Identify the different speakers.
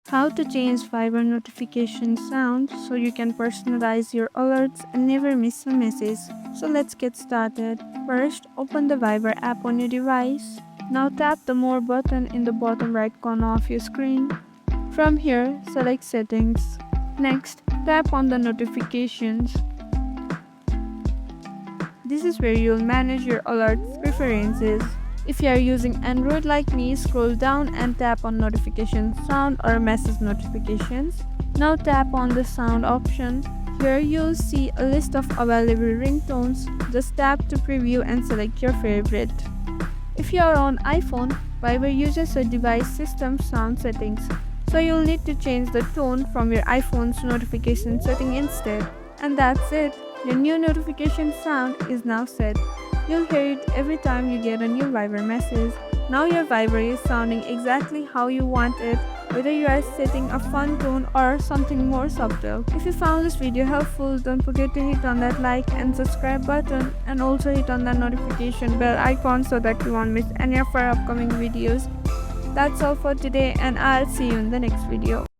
Speaker 1: How to change Viber notification sound so you can personalize your alerts and never miss a message. So let's get started. First, open the Viber app on your device. Now tap the More button in the bottom right corner of your screen. From here, select Settings. Next, tap on the Notifications. This is where you'll manage your alert preferences. If you are using Android like me, scroll down and tap on Notification Sound or Message Notifications. Now tap on the Sound option. Here you'll see a list of available ringtones. Just tap to preview and select your favorite. If you are on iPhone, Viber uses a device system sound settings, so you'll need to change the tone from your iPhone's notification setting instead. And that's it. Your new notification sound is now set. You'll hear it every time you get a new Viber message. Now your Viber is sounding exactly how you want it, whether you are setting a fun tone or something more subtle. If you found this video helpful, don't forget to hit on that like and subscribe button, and also hit on that notification bell icon so that you won't miss any of our upcoming videos. That's all for today, and I'll see you in the next video.